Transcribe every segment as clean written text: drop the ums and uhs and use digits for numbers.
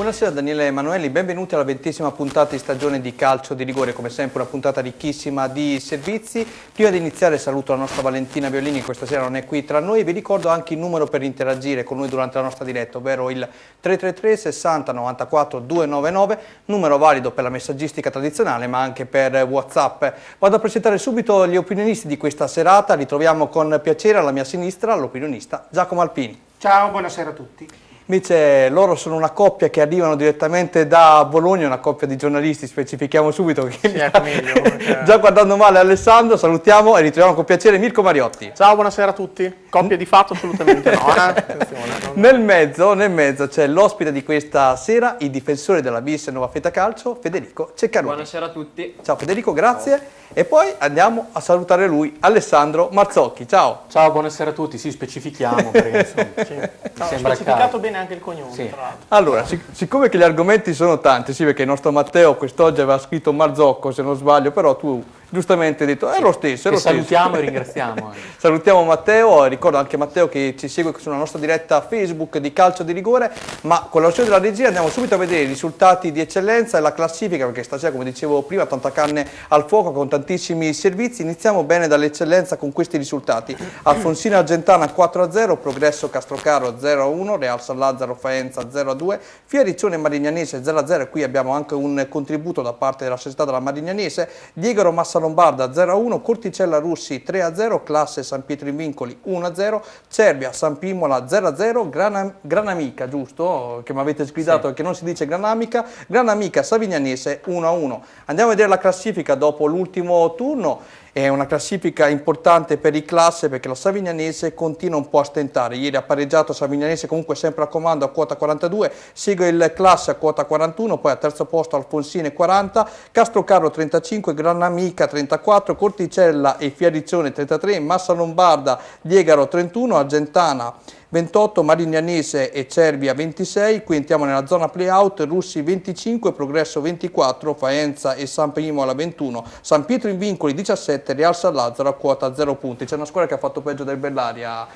Buonasera Daniele Emanueli, benvenuti alla 20ª puntata di stagione di Calcio di Rigore, come sempre una puntata ricchissima di servizi. Prima di iniziare saluto la nostra Valentina Violini, che questa sera non è qui tra noi, vi ricordo anche il numero per interagire con noi durante la nostra diretta, ovvero il 333 60 94 299, numero valido per la messaggistica tradizionale ma anche per WhatsApp. Vado a presentare subito gli opinionisti di questa serata, li troviamo con piacere alla mia sinistra, l'opinionista Giacomo Alpini. Ciao, buonasera a tutti. Invece loro sono una coppia che arrivano direttamente da Bologna, una coppia di giornalisti, specifichiamo subito che già guardando male Alessandro, salutiamo e ritroviamo con piacere Mirko Mariotti. Ciao, buonasera a tutti. Coppia di fatto assolutamente no. Attenzione. Nel mezzo c'è l'ospite di questa sera, il difensore della Vis Nuova Feta Calcio, Federico Ceccaroni. Buonasera a tutti. Ciao Federico, grazie. Ciao. E poi andiamo a salutare lui, Alessandro Marzocchi. Ciao. Ciao, buonasera a tutti. Sì, specifichiamo perché insomma, sembra specificato bene anche il cognome, sì. tra l'altro. Allora, siccome che gli argomenti sono tanti, sì, perché il nostro Matteo quest'oggi aveva scritto Marzocco, se non sbaglio, però tu giustamente hai detto è lo stesso, è lo stesso. Salutiamo e ringraziamo. Salutiamo Matteo, ricordo anche Matteo che ci segue sulla nostra diretta Facebook di Calcio di Rigore, ma con l'ausilio della regia andiamo subito a vedere i risultati di eccellenza e la classifica, perché stasera, come dicevo prima, tanta carne al fuoco con tantissimi servizi. Iniziamo bene dall'eccellenza con questi risultati: Alfonsina Argentana 4-0, Progresso Castrocaro 0-1, Real San Lazzaro Faenza 0-2, Fioriccione Marignanese 0-0, e qui abbiamo anche un contributo da parte della società della Marignanese, Diegoro Massa Lombarda 0-1, Corticella Russi 3-0, Classe San Pietro in Vincoli 1-0, Cervia San Pimola 0-0, Granamica, giusto? Che mi avete sgridato, sì, che non si dice Granamica Savignanese 1-1. Andiamo a vedere la classifica dopo l'ultimo turno. È una classifica importante per i Classe perché la Savignanese continua un po' a stentare. Ieri ha pareggiato Savignanese, comunque sempre a comando a quota 42, segue il Classe a quota 41, poi a terzo posto Alfonsine 40, Castrocaro 35, Granamica 34, Corticella e Fioriccione 33, Massa Lombarda, Diegaro 31, Argentana 28, Marignanese e Cervia 26, qui entriamo nella zona play-out, Russi 25, Progresso 24, Faenza e San Pimola 21, San Pietro in Vincoli 17, Real San Lazzaro a quota 0 punti. C'è una squadra che ha fatto peggio del Bellaria,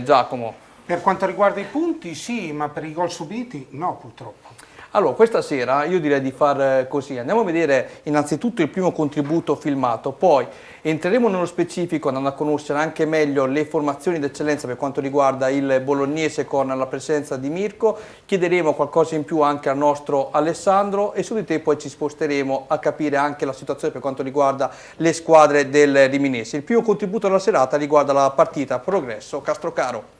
Giacomo. Per quanto riguarda i punti sì, ma per i gol subiti no, purtroppo. Allora, questa sera io direi di far così, andiamo a vedere innanzitutto il primo contributo filmato, poi entreremo nello specifico andando a conoscere anche meglio le formazioni d'eccellenza per quanto riguarda il bolognese con la presenza di Mirko, chiederemo qualcosa in più anche al nostro Alessandro e su di te poi ci sposteremo a capire anche la situazione per quanto riguarda le squadre del Riminese. Il primo contributo della serata riguarda la partita Progresso Castrocaro.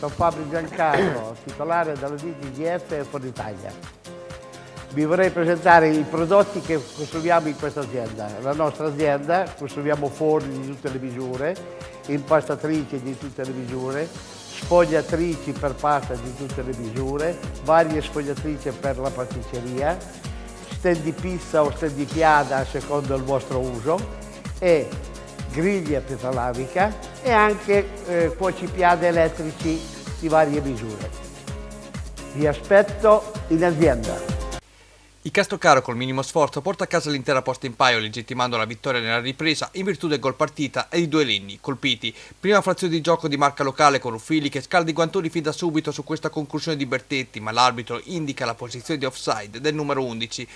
Sono Fabio Giancarlo, titolare della DTGF e Ford Italia. Vi vorrei presentare i prodotti che costruiamo in questa azienda. La nostra azienda costruiamo forni di tutte le misure, impastatrici di tutte le misure, sfogliatrici per pasta di tutte le misure, varie sfogliatrici per la pasticceria, stand di pizza o stand di piada secondo il vostro uso e griglie a pietra lavica e anche cuocipiade elettrici di varie misure. Vi aspetto in azienda. Il Castrocaro col minimo sforzo porta a casa l'intera posta in paio, legittimando la vittoria nella ripresa in virtù del gol partita e di due Lenni colpiti. Prima frazione di gioco di marca locale con Ruffilli che scalda i guantoni fin da subito su questa conclusione di Bertetti, ma l'arbitro indica la posizione di offside del numero 11.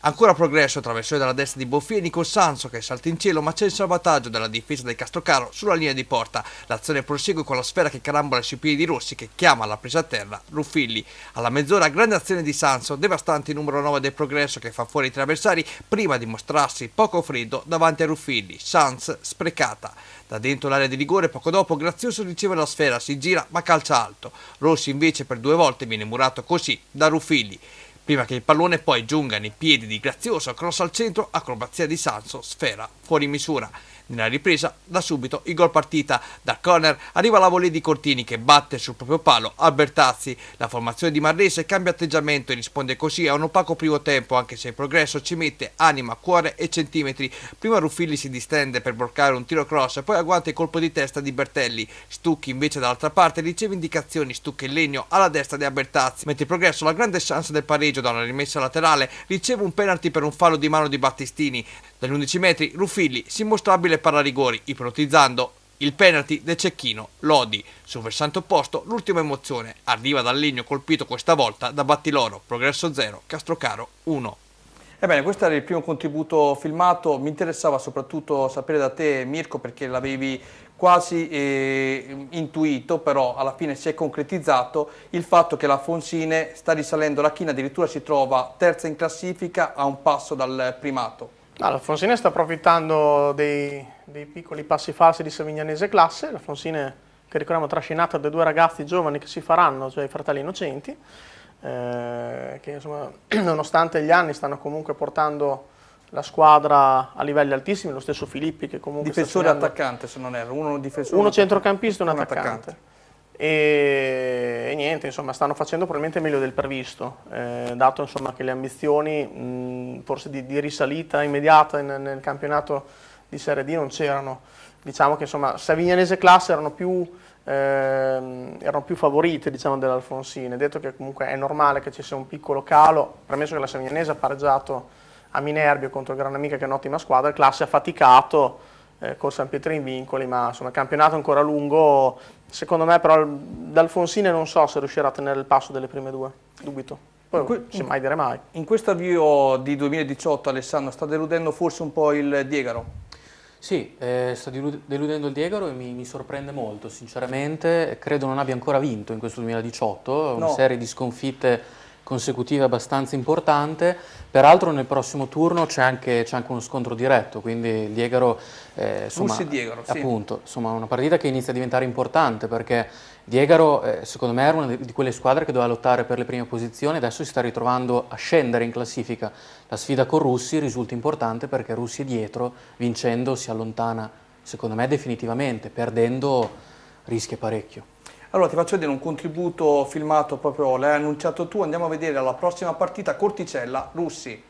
Ancora Progresso, traversone dalla destra di Boffieni con Sanso che salta in cielo, ma c'è il salvataggio della difesa del Castrocaro sulla linea di porta. L'azione prosegue con la sfera che carambola sui piedi di Rossi che chiama alla presa a terra Ruffilli. Alla mezz'ora grande azione di Sanso, devastante il numero 9 del Progresso che fa fuori i tre avversari prima di mostrarsi poco freddo davanti a Ruffilli. Sans sprecata. Da dentro l'area di rigore, poco dopo Grazioso riceve la sfera, si gira ma calcia alto. Rossi invece per due volte viene murato così da Ruffilli. Prima che il pallone poi giunga nei piedi di Grazioso, cross al centro, acrobazia di Sanso, sfera fuori misura. Nella ripresa, da subito, il gol partita. Da corner arriva la volée di Cortini che batte sul proprio palo Albertazzi. La formazione di Marrese cambia atteggiamento e risponde così a un opaco primo tempo, anche se il Progresso ci mette anima, cuore e centimetri. Prima Ruffilli si distende per bloccare un tiro cross e poi agguanta il colpo di testa di Bertelli. Stucchi invece dall'altra parte riceve indicazioni, stucca il legno alla destra di Albertazzi, mentre il Progresso la grande chance del pareggio da una rimessa laterale riceve un penalty per un fallo di mano di Battistini. Dagli 11 metri Ruffilli si mostra abile per la rigori, ipnotizzando Il penalty del cecchino Lodi. Sul versante opposto l'ultima emozione. Arriva dal legno colpito questa volta da Battiloro. Progresso 0, Castrocaro 1. Ebbene, questo era il primo contributo filmato. Mi interessava soprattutto sapere da te, Mirko, perché l'avevi quasi intuito, però alla fine si è concretizzato il fatto che la Fonsine sta risalendo la china, addirittura si trova terza in classifica a un passo dal primato. La Fonsine sta approfittando dei piccoli passi falsi di Savignanese classe, la Fonsine che ricordiamo trascinata da due ragazzi giovani che si faranno, cioè i fratelli Innocenti, che insomma, nonostante gli anni stanno comunque portando la squadra a livelli altissimi, lo stesso Filippi che comunque difensore e attaccante, se non erro, uno centrocampista e un attaccante. E niente, insomma, stanno facendo probabilmente meglio del previsto, dato insomma, che le ambizioni forse di risalita immediata nel campionato di Serie D non c'erano. Diciamo che insomma Savignanese classe erano più favorite, diciamo, dell'Alfonsine, detto che comunque è normale che ci sia un piccolo calo, premesso che la Savignanese ha pareggiato a Minerbio contro il Gran Amica, che è un'ottima squadra, il classe ha faticato con San Pietro in vincoli, ma insomma il campionato è ancora lungo. Secondo me però d'Alfonsine non so se riuscirà a tenere il passo delle prime due, dubito. Poi mai dire mai. In questo avvio di 2018, Alessandro, sta deludendo forse un po' il Diegaro? Sì, sta deludendo il Diegaro e mi sorprende molto, sinceramente. Credo non abbia ancora vinto in questo 2018, una serie di sconfitte consecutive abbastanza importante. Peraltro nel prossimo turno c'è anche uno scontro diretto, quindi il Diegaro, insomma, Diegaro, sì. Appunto, insomma, una partita che inizia a diventare importante, perché Diegaro secondo me era una di quelle squadre che doveva lottare per le prime posizioni, adesso si sta ritrovando a scendere in classifica. La sfida con Russi risulta importante perché Russi è dietro, vincendo si allontana secondo me definitivamente, perdendo rischia parecchio. Allora ti faccio vedere un contributo filmato, proprio l'hai annunciato tu, andiamo a vedere la prossima partita, Corticella, Russi.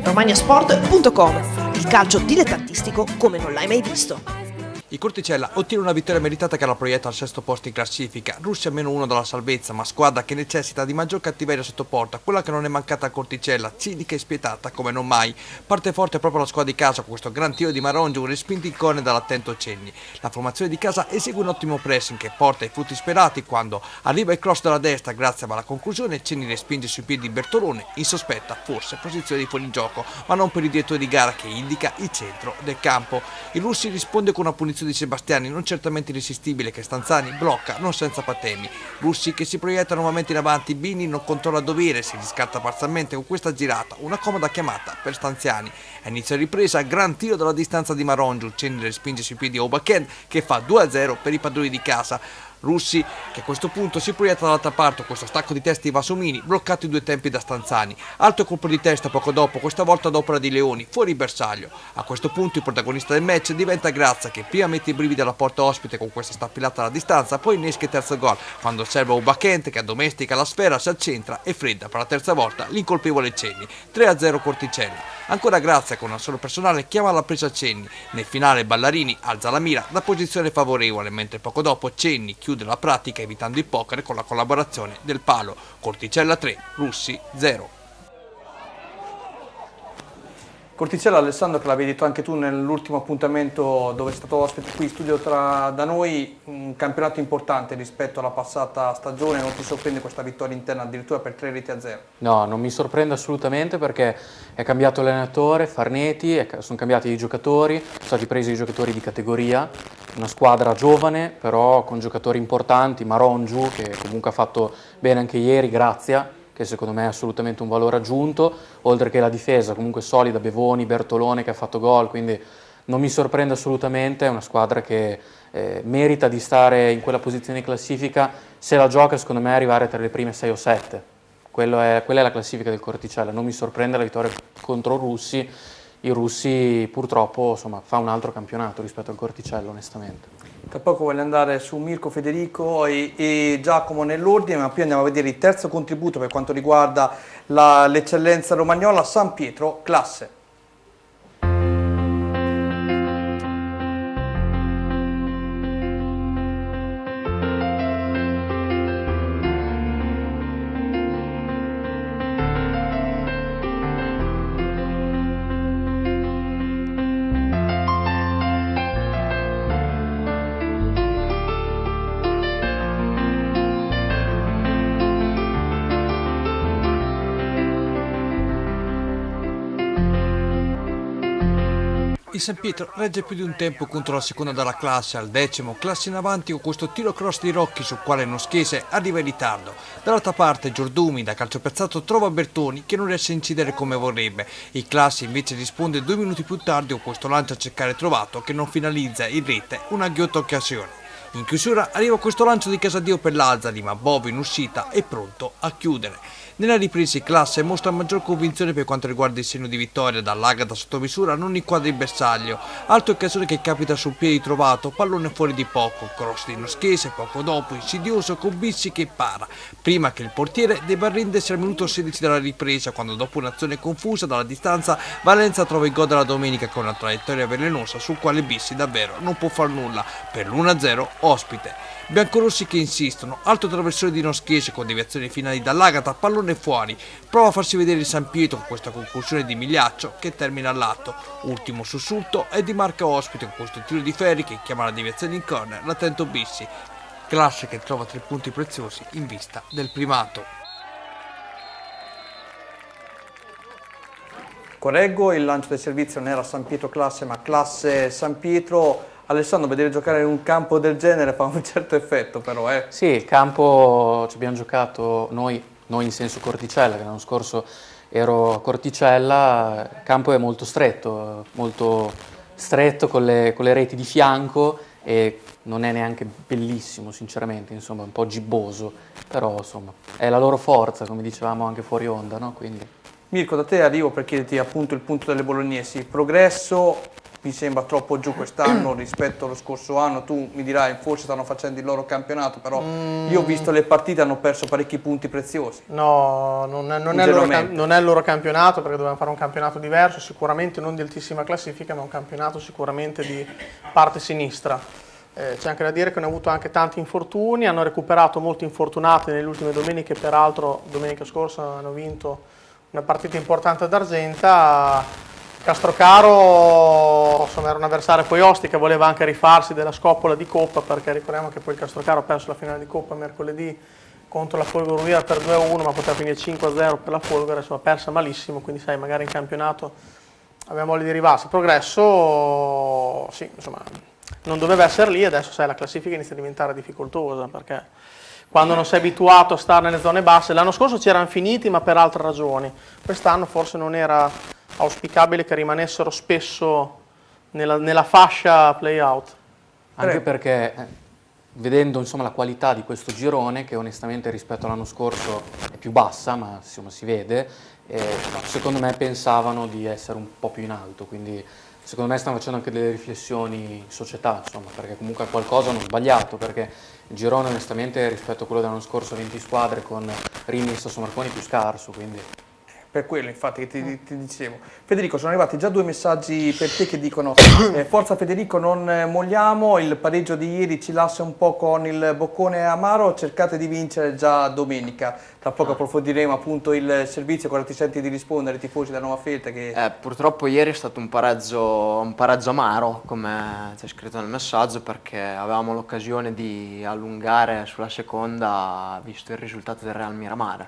romagnasport.com, il calcio dilettantistico come non l'hai mai visto. Il Corticella ottiene una vittoria meritata che la proietta al sesto posto in classifica. Russia -1 dalla salvezza, ma squadra che necessita di maggior cattiveria sotto porta, quella che non è mancata al Corticella, cinica e spietata come non mai. Parte forte proprio la squadra di casa con questo gran tiro di Marongiu, respinto in corner dall'attento Cenni. La formazione di casa esegue un ottimo pressing che porta i frutti sperati quando arriva il cross dalla destra grazie alla conclusione. Cenni respinge sui piedi di Bertolone, in sospetta forse posizione di fuorigioco, ma non per il direttore di gara che indica il centro del campo. Il Russi risponde con una punizione di Sebastiani non certamente irresistibile che Stanzani blocca non senza patemi. Russi che si proietta nuovamente in avanti, Bini non controlla a dovere, si riscatta parzialmente con questa girata, una comoda chiamata per Stanziani. A inizio ripresa, gran tiro dalla distanza di Marongiu, Cenni respinge sui piedi Obaken che fa 2-0 per i padroni di casa. Russi che a questo punto si proietta dall'altra parte, questo stacco di testa di Vasomini, bloccato in due tempi da Stanzani. Alto colpo di testa poco dopo, questa volta ad opera di Leoni, fuori bersaglio. A questo punto il protagonista del match diventa Grazia, che prima mette i brividi alla porta ospite con questa staffilata alla distanza, poi innesca il terzo gol, quando osserva Ubachente che addomestica la sfera, si accentra e fredda per la terza volta l'incolpevole Cenni. 3-0 Corticella. Ancora Grazia con una sola personale chiama la presa Cenni. Nel finale Ballarini alza la mira da posizione favorevole, mentre poco dopo Cenni chiude la pratica evitando il poker con la collaborazione del palo. Corticella 3, Russi 0. Corticella, Alessandro, che l'avevi detto anche tu nell'ultimo appuntamento dove è stato ospite qui in studio da noi, un campionato importante rispetto alla passata stagione, non ti sorprende questa vittoria interna addirittura per 3-0? No, non mi sorprende assolutamente perché è cambiato l'allenatore, Farneti, sono cambiati i giocatori, sono stati presi i giocatori di categoria, una squadra giovane però con giocatori importanti, Marongiu che comunque ha fatto bene anche ieri, Grazia, che secondo me è assolutamente un valore aggiunto, oltre che la difesa comunque solida, Bevoni, Bertolone che ha fatto gol, quindi non mi sorprende assolutamente, è una squadra che merita di stare in quella posizione di classifica, se la gioca secondo me arrivare tra le prime 6 o 7, quella è la classifica del Corticella, non mi sorprende la vittoria contro i Russi. I Russi purtroppo insomma, fa un altro campionato rispetto al Corticella onestamente. Tra poco voglio andare su Mirko, Federico e Giacomo nell'ordine, ma prima andiamo a vedere il terzo contributo per quanto riguarda l'eccellenza romagnola, San Pietro, classe. Il San Pietro regge più di un tempo contro la seconda della classe, al 10º, classe in avanti con questo tiro cross di Rocchi sul quale il Noschese arriva in ritardo. Dall'altra parte Giordumi da calcio piazzato trova Bertoni che non riesce a incidere come vorrebbe. Il classe invece risponde 2 minuti più tardi con questo lancio a cercare trovato che non finalizza in rete una ghiotta occasione. In chiusura arriva questo lancio di Casadio per Lazzari, ma Bovo in uscita è pronto a chiudere. Nella ripresa il classe mostra maggior convinzione per quanto riguarda il segno di vittoria, dall'Agata sotto misura non inquadra il bersaglio, altra occasione che capita sul piede trovato, pallone fuori di poco, cross di Noschese, poco dopo insidioso con Bissi che para, prima che il portiere debba arrendersi al minuto 16 della ripresa, quando dopo un'azione confusa dalla distanza Valenza trova il gol della domenica con una traiettoria velenosa sul quale Bissi davvero non può far nulla, per l'1-0 ospite. Biancorossi che insistono, alto traversone di Noschese con deviazioni finali dall'Agata, pallone fuori, prova a farsi vedere il San Pietro con questa conclusione di Migliaccio che termina all'atto, ultimo sussulto è di Marca ospite con questo tiro di Ferri che chiama la deviazione in corner, l'attento Bissi, classe che trova 3 punti preziosi in vista del primato. Correggo, il lancio del servizio non era San Pietro classe ma classe San Pietro. Alessandro, vedere giocare in un campo del genere fa un certo effetto però, Sì, il campo ci abbiamo giocato noi in senso Corticella, che l'anno scorso ero a Corticella, il campo è molto stretto con le reti di fianco e non è neanche bellissimo sinceramente, insomma, un po' gibboso, però insomma è la loro forza, come dicevamo anche fuori onda, no? Quindi... Mirko, da te arrivo per chiederti appunto il punto delle bolognesi, progresso mi sembra troppo giù quest'anno rispetto allo scorso anno, tu mi dirai forse stanno facendo il loro campionato, però io ho visto le partite, hanno perso parecchi punti preziosi. No, non è il loro campionato perché dovevano fare un campionato diverso, sicuramente non di altissima classifica ma un campionato sicuramente di parte sinistra. C'è anche da dire che hanno avuto anche tanti infortuni, hanno recuperato molti infortunati nelle ultime domeniche, peraltro domenica scorsa hanno vinto una partita importante ad Argenta. Castrocaro insomma, era un avversario poi Ostica, voleva anche rifarsi della scoppola di Coppa perché ricordiamo che poi il Castrocaro ha perso la finale di Coppa mercoledì contro la Folgore Unita per 2-1 ma poteva finire 5-0 per la Folgore, insomma persa malissimo, quindi sai magari in campionato avevamo voglia di rivarsi. Progresso sì, insomma non doveva essere lì, adesso sai la classifica inizia a diventare difficoltosa perché quando non sei abituato a stare nelle zone basse, l'anno scorso c'erano finiti ma per altre ragioni, quest'anno forse non era auspicabile che rimanessero spesso nella fascia play-out. Anche perché vedendo insomma, la qualità di questo girone, che onestamente rispetto all'anno scorso è più bassa, ma insomma, si vede, secondo me pensavano di essere un po' più in alto, quindi secondo me stanno facendo anche delle riflessioni in società, insomma, perché comunque qualcosa hanno sbagliato, perché il girone onestamente rispetto a quello dell'anno scorso 20 squadre con Rimini e Sasso Marconi più scarso, quindi... Per quello infatti che ti dicevo. Federico, sono arrivati già 2 messaggi per te che dicono forza Federico, non molliamo, il pareggio di ieri ci lascia un po' con il boccone amaro, cercate di vincere già domenica. Tra poco approfondiremo appunto il servizio, cosa ti senti di rispondere ai tifosi della Nuova Feltre? Che... purtroppo ieri è stato un pareggio amaro, come c'è scritto nel messaggio, perché avevamo l'occasione di allungare sulla seconda visto il risultato del Real Miramare.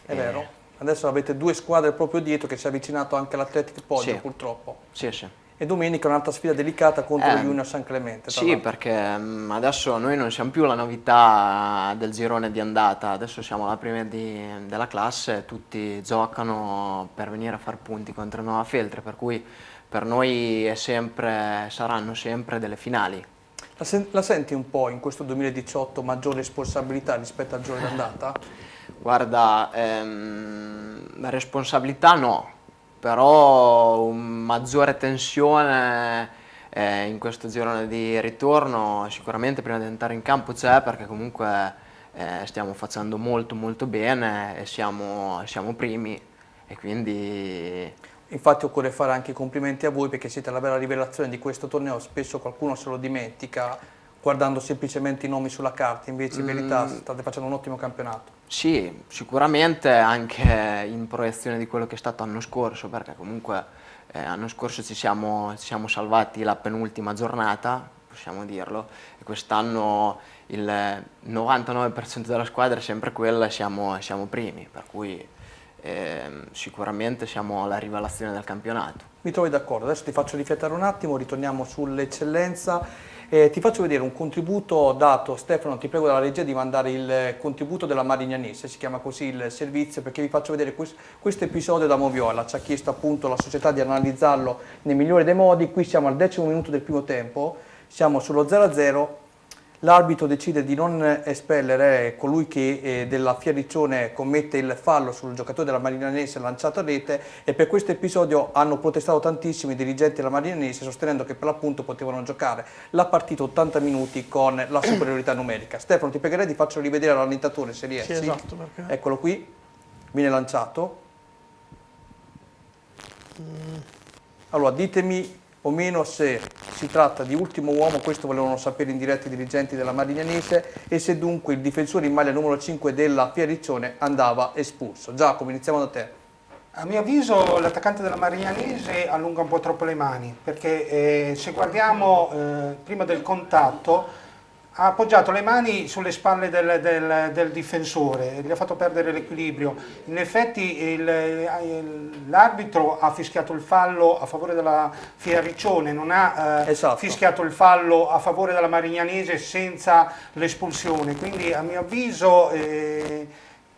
È vero. Adesso avete 2 squadre proprio dietro che si è avvicinato anche all'Atletico Poggio, sì, purtroppo. Sì. E domenica un'altra sfida delicata contro lo Junior San Clemente. Sì, perché adesso noi non siamo più la novità del girone di andata, adesso siamo la prima della classe, tutti giocano per venire a far punti contro Nuova Feltre, per cui per noi saranno sempre delle finali. La senti un po' in questo 2018 maggiore responsabilità rispetto al giorno di andata? Guarda, la responsabilità no, però maggiore tensione in questo girone di ritorno sicuramente prima di entrare in campo c'è, perché comunque stiamo facendo molto bene e siamo primi e quindi... Infatti occorre fare anche i complimenti a voi perché siete la vera rivelazione di questo torneo, spesso qualcuno se lo dimentica guardando semplicemente i nomi sulla carta, invece in verità state facendo un ottimo campionato. Sì, sicuramente anche in proiezione di quello che è stato l'anno scorso, perché comunque l'anno scorso ci siamo salvati la penultima giornata, possiamo dirlo, e quest'anno il 99% della squadra è sempre quella e siamo primi, per cui sicuramente siamo la rivelazione del campionato. Mi trovi d'accordo, adesso ti faccio riflettere un attimo, ritorniamo sull'eccellenza. Ti faccio vedere un contributo dato, Stefano, ti prego dalla regia di mandare il contributo della Marignanese, si chiama così il servizio, perché vi faccio vedere questo episodio da Moviola. Ci ha chiesto appunto la società di analizzarlo nel migliore dei modi. Qui siamo al 10° minuto del primo tempo, siamo sullo 0-0. L'arbitro decide di non espellere colui che della Fiariccione commette il fallo sul giocatore della Marignanese lanciato a rete, e per questo episodio hanno protestato tantissimo i dirigenti della Marignanese, sostenendo che per l'appunto potevano giocare la partita 80 minuti con la superiorità numerica. Stefano, ti pregherei di farcelo rivedere all'allentatore se riesci. Sì, esatto, perché... Eccolo qui, viene lanciato. Allora, ditemi o meno se si tratta di ultimo uomo, questo volevano sapere in diretta i dirigenti della Marignanese, e se dunque il difensore in maglia numero 5 della Fiariccione andava espulso. Giacomo, iniziamo da te. A mio avviso l'attaccante della Marignanese allunga un po' troppo le mani, perché se guardiamo prima del contatto ha appoggiato le mani sulle spalle del difensore, gli ha fatto perdere l'equilibrio. In effetti l'arbitro ha fischiato il fallo a favore della Fiariccione, non ha Esatto. fischiato il fallo a favore della Marignanese senza l'espulsione, quindi a mio avviso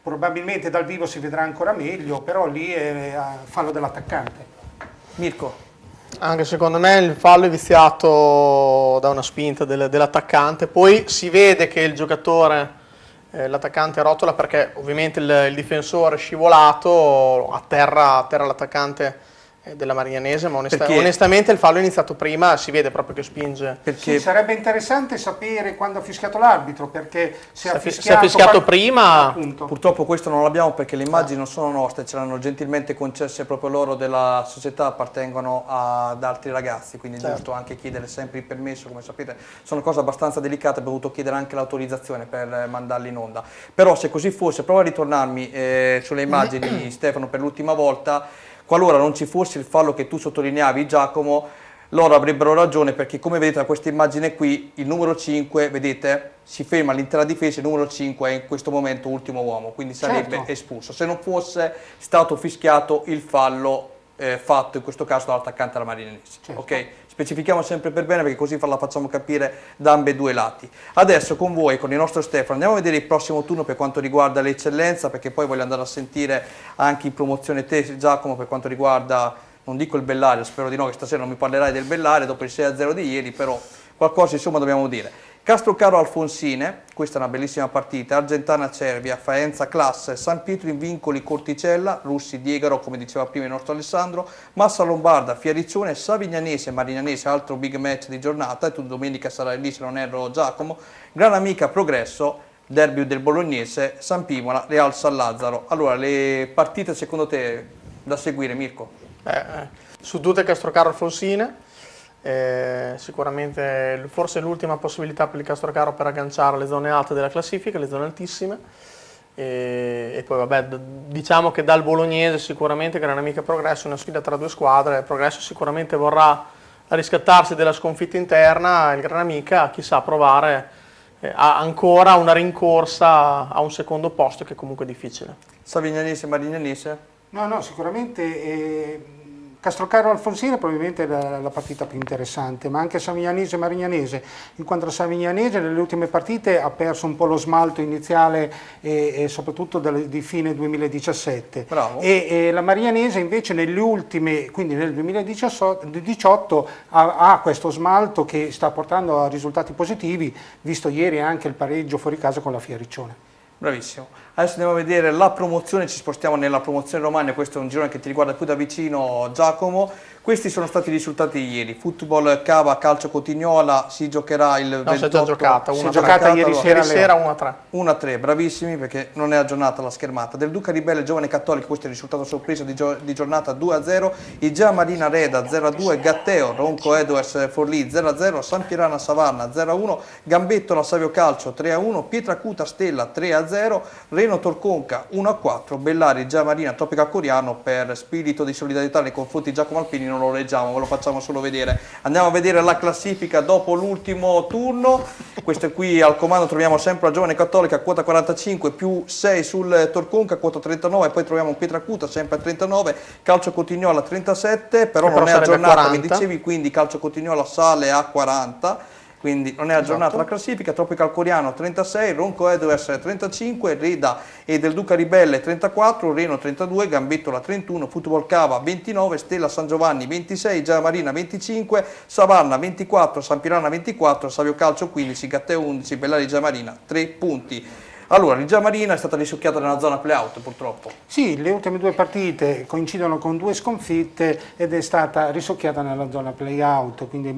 probabilmente dal vivo si vedrà ancora meglio, però lì è fallo dell'attaccante. Mirko. Anche secondo me il fallo è viziato da una spinta dell'attaccante, poi si vede che il giocatore, l'attaccante rotola perché ovviamente il difensore è scivolato, atterra l'attaccante della Marignanese, ma onestamente il fallo è iniziato prima, si vede proprio che spinge. Sì, sarebbe interessante sapere quando ha fischiato l'arbitro, perché se ha fischiato prima... Appunto. Purtroppo questo non l'abbiamo perché le immagini non sono nostre, ce l'hanno gentilmente concesse proprio loro della società, appartengono ad altri ragazzi, quindi è giusto anche chiedere sempre il permesso, come sapete sono cose abbastanza delicate, abbiamo dovuto chiedere anche l'autorizzazione per mandarli in onda. Però se così fosse, prova a ritornarmi sulle immagini Stefano per l'ultima volta. Qualora non ci fosse il fallo che tu sottolineavi, Giacomo, loro avrebbero ragione, perché come vedete da questa immagine qui, il numero 5, vedete, si ferma l'intera difesa, il numero 5 è in questo momento ultimo uomo, quindi sarebbe espulso. Se non fosse stato fischiato il fallo fatto in questo caso dall'attaccante della Marignanese. Ok? Specifichiamo sempre per bene perché così la facciamo capire da ambedue i lati. Adesso con voi, con il nostro Stefano, andiamo a vedere il prossimo turno per quanto riguarda l'eccellenza, perché poi voglio andare a sentire anche in promozione te, Giacomo, per quanto riguarda, non dico il Bellaria, spero di no, che stasera non mi parlerai del Bellaria dopo il 6-0 di ieri, però qualcosa insomma dobbiamo dire. Castrocaro Alfonsine, questa è una bellissima partita, Argentana Cervia, Faenza Classe, San Pietro in Vincoli Corticella, Russi Diegaro, come diceva prima il nostro Alessandro, Massa Lombarda, Fiariccione, Savignanese, Marignanese, altro big match di giornata, e tu domenica sarai lì se non erro Giacomo, Gran Amica Progresso, derby del Bolognese, San Pimola, Real San Lazzaro. Allora, le partite secondo te da seguire, Mirko? Su tutte Castrocaro Alfonsine. Sicuramente forse l'ultima possibilità per il Castrocaro per agganciare le zone alte della classifica, le zone altissime, e poi vabbè, diciamo che dal Bolognese sicuramente Gran Amica Progresso è una sfida tra due squadre. Il Progresso sicuramente vorrà riscattarsi della sconfitta interna, il Gran Amica chissà provare ancora una rincorsa a un secondo posto che comunque è difficile. Savignanese, Marignanese? No, sicuramente Castrocaro Alfonsine probabilmente è la partita più interessante, ma anche Savignanese e Marignanese, in quanto la Savignanese nelle ultime partite ha perso un po' lo smalto iniziale e soprattutto di fine 2017. Bravo. E la Marignanese invece nelle ultime, quindi nel 2018 ha questo smalto che sta portando a risultati positivi, visto ieri anche il pareggio fuori casa con la Fiariccione. Bravissimo. Adesso andiamo a vedere la promozione, ci spostiamo nella promozione romana, questo è un girone che ti riguarda più da vicino, Giacomo. Questi sono stati i risultati di ieri. Football Cava, Calcio Cotignola, si giocherà il 28. No, si è già giocata, si è giocata ieri sera 1-3. 1-3, bravissimi perché non è aggiornata la schermata. Del Duca Ribelle Giovane Cattolico, questo è il risultato sorpreso di giornata 2-0. Igia Marina Reda 0-2, Gatteo, Ronco Edwards Forlì 0-0, San Pirana Savanna 0-1, Gambettola Savio Calcio 3-1, Pietracuta Stella 3-0, Reno Torconca 1-4, Bellari Igia Marina Topica Coriano, per spirito di solidarietà nei confronti di Giacomo Alpini non lo leggiamo, ve lo facciamo solo vedere. Andiamo a vedere la classifica dopo l'ultimo turno. Questo qui al comando troviamo sempre la Giovane Cattolica, quota 45, più 6 sul Torconca, quota 39, poi troviamo Pietracuta sempre a 39, Calcio Cotignola 37, però non è aggiornata, mi dicevi, quindi Calcio Cotignola sale a 40. Quindi non è aggiornata la classifica. Tropical Coriano 36, Ronco Edoes 35, Reda e Del Duca Ribelle 34, Reno 32, Gambettola 31, Football Cava 29, Stella San Giovanni 26, Gia Marina 25, Savanna 24, San Pirana 24, Savio Calcio 15, Gatteo 11, Bellari Gia Marina 3 punti. Allora, il Gia Marina è stata risucchiata nella zona play-out purtroppo. Sì, le ultime due partite coincidono con 2 sconfitte ed è stata risucchiata nella zona play-out, quindi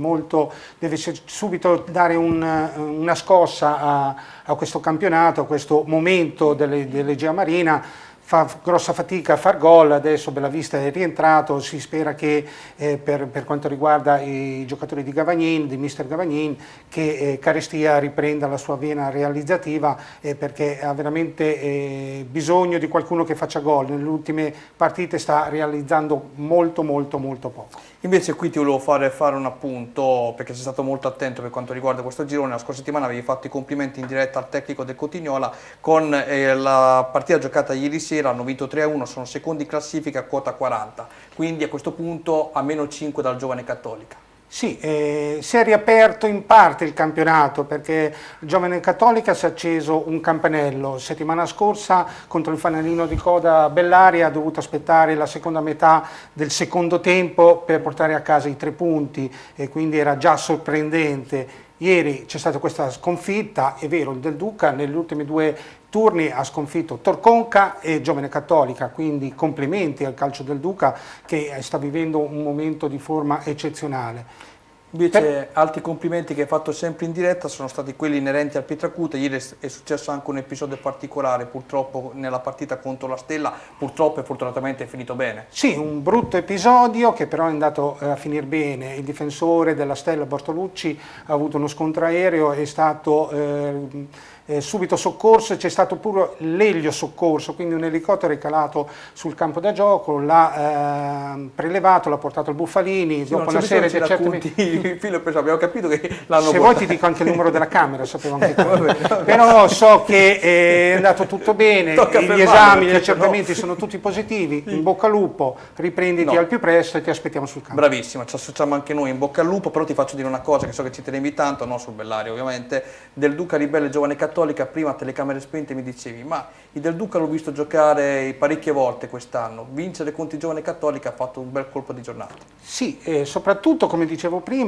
deve subito dare una scossa a questo campionato, a questo momento delle Gia Marina. Fa grossa fatica a far gol, adesso Bellavista è rientrato, si spera che per quanto riguarda i giocatori di Gavagnin, di mister Gavagnin, che Carestia riprenda la sua vena realizzativa perché ha veramente bisogno di qualcuno che faccia gol. Nelle ultime partite sta realizzando molto poco. Invece qui ti volevo fare un appunto, perché sei stato molto attento per quanto riguarda questo girone. La scorsa settimana avevi fatto i complimenti in diretta al tecnico del Cotignola con la partita giocata ieri sera, hanno vinto 3-1, sono secondi in classifica a quota 40, quindi a questo punto a meno 5 dal Giovane Cattolica. Sì, si è riaperto in parte il campionato perché il Giovane Cattolica si è acceso un campanello. Settimana scorsa contro il fanalino di coda Bellari ha dovuto aspettare la seconda metà del secondo tempo per portare a casa i 3 punti e quindi era già sorprendente. Ieri c'è stata questa sconfitta, è vero, il Del Duca negli ultimi 2 turni ha sconfitto Torconca e Giovane Cattolica, quindi complimenti al calcio del Duca che sta vivendo un momento di forma eccezionale. Invece altri complimenti che hai fatto sempre in diretta sono stati quelli inerenti al Pietracuta. Ieri è successo anche un episodio particolare purtroppo nella partita contro la Stella, purtroppo e fortunatamente è finito bene. Sì, un brutto episodio che però è andato a finire bene. Il difensore della Stella Bortolucci ha avuto uno scontro aereo, è stato subito soccorso e c'è stato pure l'elio soccorso, quindi un elicottero è calato sul campo da gioco, l'ha prelevato, l'ha portato al Bufalini, Sì, dopo una serie di abbiamo capito che l'hanno se vuoi ti dico anche il numero della camera, sapevo anche però so che è andato tutto bene, gli esami, gli accertamenti sono tutti positivi, in bocca al lupo, riprenditi al più presto e ti aspettiamo sul campo. Bravissima, ci associamo anche noi, in bocca al lupo, però ti faccio dire una cosa che so che ci tenevi tanto, non sul Bellario ovviamente, Del Duca Ribelle Giovane Cattolica, prima a telecamere spente mi dicevi, ma il Del Duca l'ho visto giocare parecchie volte quest'anno, vincere contro il Giovane Cattolica ha fatto un bel colpo di giornata. Sì, soprattutto come dicevo prima,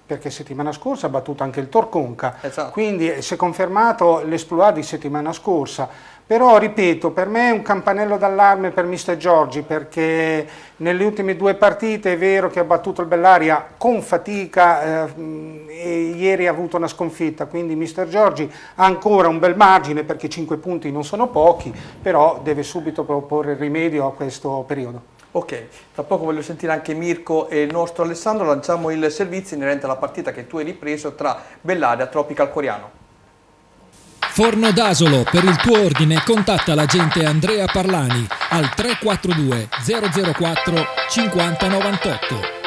perché settimana scorsa ha battuto anche il Torconca, esatto. Quindi si è confermato l'esploit di settimana scorsa. Però, ripeto, per me è un campanello d'allarme per mister Giorgi, perché nelle ultime 2 partite è vero che ha battuto il Bellaria con fatica e ieri ha avuto una sconfitta, quindi mister Giorgi ha ancora un bel margine perché 5 punti non sono pochi, però deve subito proporre rimedio a questo periodo. Ok, tra poco voglio sentire anche Mirko e il nostro Alessandro, lanciamo il servizio inerente alla partita che tu hai ripreso tra Bellaria e Tropical Coriano. Forno d'Asolo, per il tuo ordine contatta l'agente Andrea Parlani al 342 004 5098.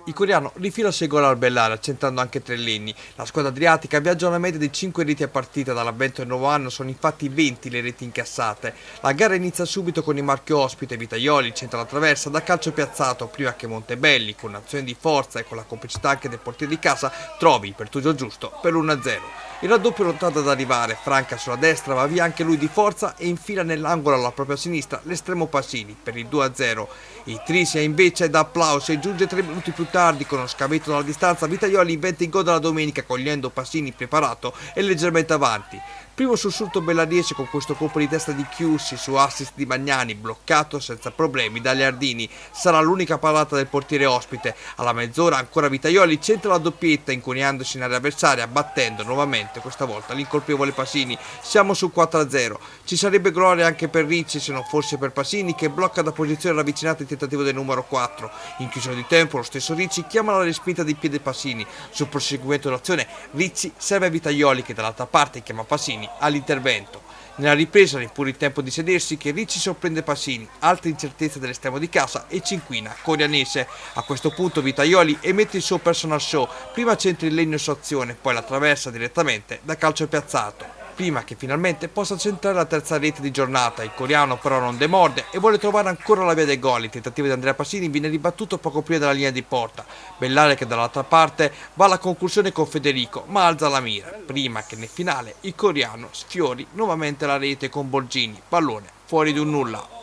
Il Coriano rifila 6 gol al Bellaria, centrando anche Trellini. La squadra adriatica viaggia a una media di 5 reti a partita dall'avvento del nuovo anno, sono infatti 20 le reti incassate. La gara inizia subito con il marchio ospite, Vitaioli centra la traversa da calcio piazzato prima che Montebelli, con un'azione di forza e con la complicità anche del portiere di casa, trovi il pertugio giusto per l'1-0. Il raddoppio non tarda ad arrivare, Franca sulla destra va via anche lui di forza e infila nell'angolo alla propria sinistra l'estremo Pasini per il 2-0. Il Trisia invece dà applauso e giunge 3 minuti più tardi con uno scavetto dalla distanza. Vitaioli inventa il gol della domenica cogliendo Pasini preparato e leggermente avanti. Primo sussulto bellariese con questo colpo di testa di Chiussi su assist di Magnani, bloccato senza problemi dagli Ardini. Sarà l'unica parata del portiere ospite. Alla mezz'ora ancora Vitaioli centra la doppietta incuniandosi in area avversaria, battendo nuovamente questa volta l'incolpevole Pasini. Siamo su 4-0. Ci sarebbe gloria anche per Ricci se non fosse per Pasini che blocca da posizione ravvicinata il tentativo del numero 4. In chiusura di tempo lo stesso Ricci chiama la respinta di piede Pasini. Sul proseguimento dell'azione Ricci serve Vitaioli che dall'altra parte chiama Pasini all'intervento. Nella ripresa, neppure il tempo di sedersi, che Ricci sorprende Pasini, altra incertezza dell'estremo di casa e ci inquina Corianese. A questo punto Vitaioli emette il suo personal show, prima centra il legno su azione, poi la attraversa direttamente da calcio piazzato. Prima che finalmente possa centrare la terza rete di giornata, il coreano però non demorde e vuole trovare ancora la via dei gol. Il tentativo di Andrea Pasini viene ribattuto poco prima della linea di porta. Bellaria, che dall'altra parte va alla conclusione con Federico, ma alza la mira. Prima che nel finale il coreano sfiori nuovamente la rete con Bolgini, pallone fuori di un nulla.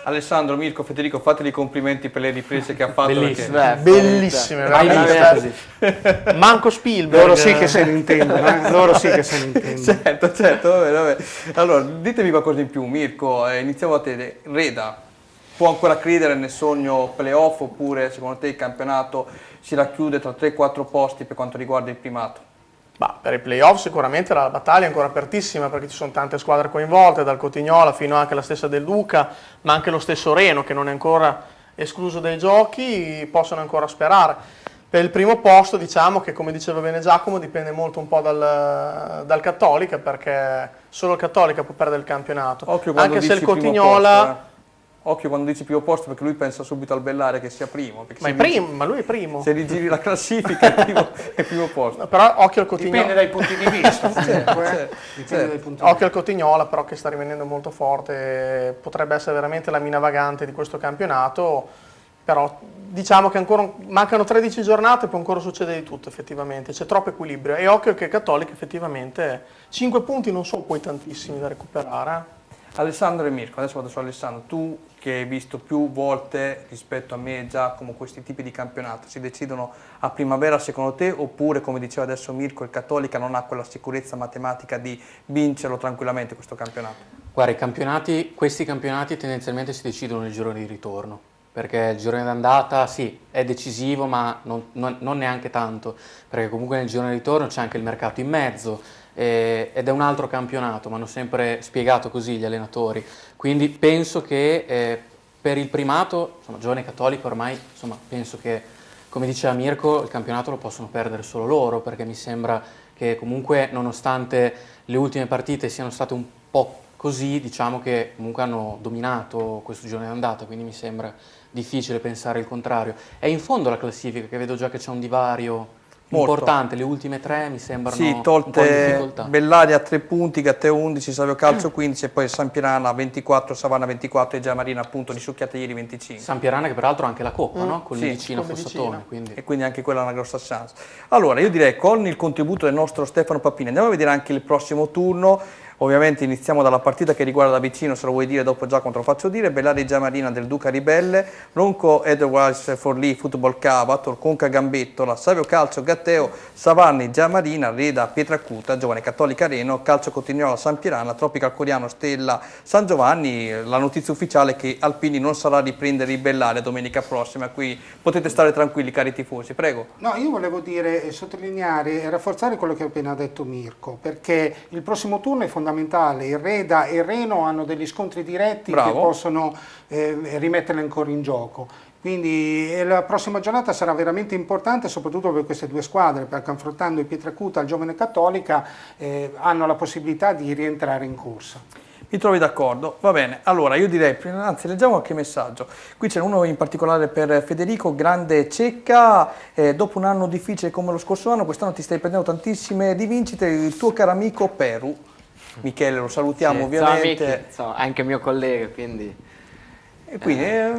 Alessandro, Mirko, Federico, fategli i complimenti per le riprese che ha fatto. Bellissime. Bellissime, Mai veramente. viste. Manco Spielberg. Loro sì che se ne intendono, loro sì che se ne intendono. Certo, vabbè. Allora, ditemi qualcosa in più, Mirko, iniziamo a te. Reda, può ancora credere nel sogno playoff oppure secondo te il campionato si racchiude tra 3-4 posti per quanto riguarda il primato? Bah, per i playoff sicuramente la battaglia è ancora apertissima perché ci sono tante squadre coinvolte, dal Cotignola fino anche alla stessa del Luca, ma anche lo stesso Reno che non è ancora escluso dai giochi, possono ancora sperare. Per il primo posto diciamo che, come diceva bene Giacomo, dipende molto un po' dal Cattolica, perché solo il Cattolica può perdere il campionato. Anche se il Cotignola... Occhio quando dici primo posto, perché lui pensa subito al Bellaria che sia primo. Ma lui è primo. Se rigiri la classifica è primo posto. No, però occhio al Cotignola. Dipende dai punti di vista. Dipende dai punti di Occhio al Cotignola però, che sta rimanendo molto forte, potrebbe essere veramente la mina vagante di questo campionato, però diciamo che ancora mancano 13 giornate, può ancora succedere di tutto effettivamente, c'è troppo equilibrio e occhio che Cattolica effettivamente 5 punti non sono poi tantissimi da recuperare. Alessandro e Mirko, adesso vado su Alessandro, tu che hai visto più volte rispetto a me e Giacomo questi tipi di campionato, si decidono a primavera secondo te, oppure come diceva adesso Mirko, il Cattolica non ha quella sicurezza matematica di vincerlo tranquillamente questo campionato? Guarda, questi campionati tendenzialmente si decidono nel girone di ritorno, perché il girone d'andata sì, è decisivo, ma non neanche tanto, perché comunque nel girone di ritorno c'è anche il mercato in mezzo, ed è un altro campionato, mi hanno sempre spiegato così gli allenatori, quindi penso che per il primato, insomma, giovane Cattolico ormai, insomma, penso che, come diceva Mirko, il campionato lo possono perdere solo loro, perché mi sembra che comunque nonostante le ultime partite siano state un po' così, diciamo che comunque hanno dominato questo girone d'andata, quindi mi sembra difficile pensare il contrario. È in fondo la classifica, che vedo già che c'è un divario importante, le ultime tre mi sembrano un po' in difficoltà. Bellaria a 3 punti, Gatteo 11, Savio Calcio 15 e poi Sampierana 24, Savana 24 e Giamarina appunto di succhiate ieri 25. Sampierana che peraltro ha anche la Coppa, no? Con sì, Medicina Fossatone. E quindi anche quella è una grossa chance. Allora io direi con il contributo del nostro Stefano Pappini andiamo a vedere anche il prossimo turno. Ovviamente iniziamo dalla partita che riguarda da vicino, se lo vuoi dire dopo Giacomo te lo faccio dire, Bellaria Giamarina del Duca Ribelle, Ronco Edelweiss Forlì Football Cava, Torconca Gambettola, Savio Calcio Gatteo, Savanni Giamarina, Reda Pietracuta, Giovane Cattolica Reno, Calcio Cotignola Sampierana, Tropical Coriano Stella San Giovanni. La notizia ufficiale è che Alpini non sarà a riprendere il Bellaria domenica prossima, qui potete stare tranquilli cari tifosi, prego. No, io volevo dire, sottolineare e rafforzare quello che ha appena detto Mirko, perché il prossimo turno è fondamentale. Il Reda e il Reno hanno degli scontri diretti che possono rimetterli ancora in gioco. Quindi la prossima giornata sarà veramente importante, soprattutto per queste due squadre, perché affrontando il Pietracuta e il Giovane Cattolica hanno la possibilità di rientrare in corsa. Mi trovi d'accordo? Va bene, allora io direi, anzi leggiamo qualche messaggio. Qui c'è uno in particolare per Federico, grande Cecca, dopo un anno difficile come lo scorso anno, quest'anno ti stai prendendo tantissime rivincite, il tuo caro amico Peru. Michele, lo salutiamo sì, ovviamente. Ciao, anche mio collega, quindi... E quindi è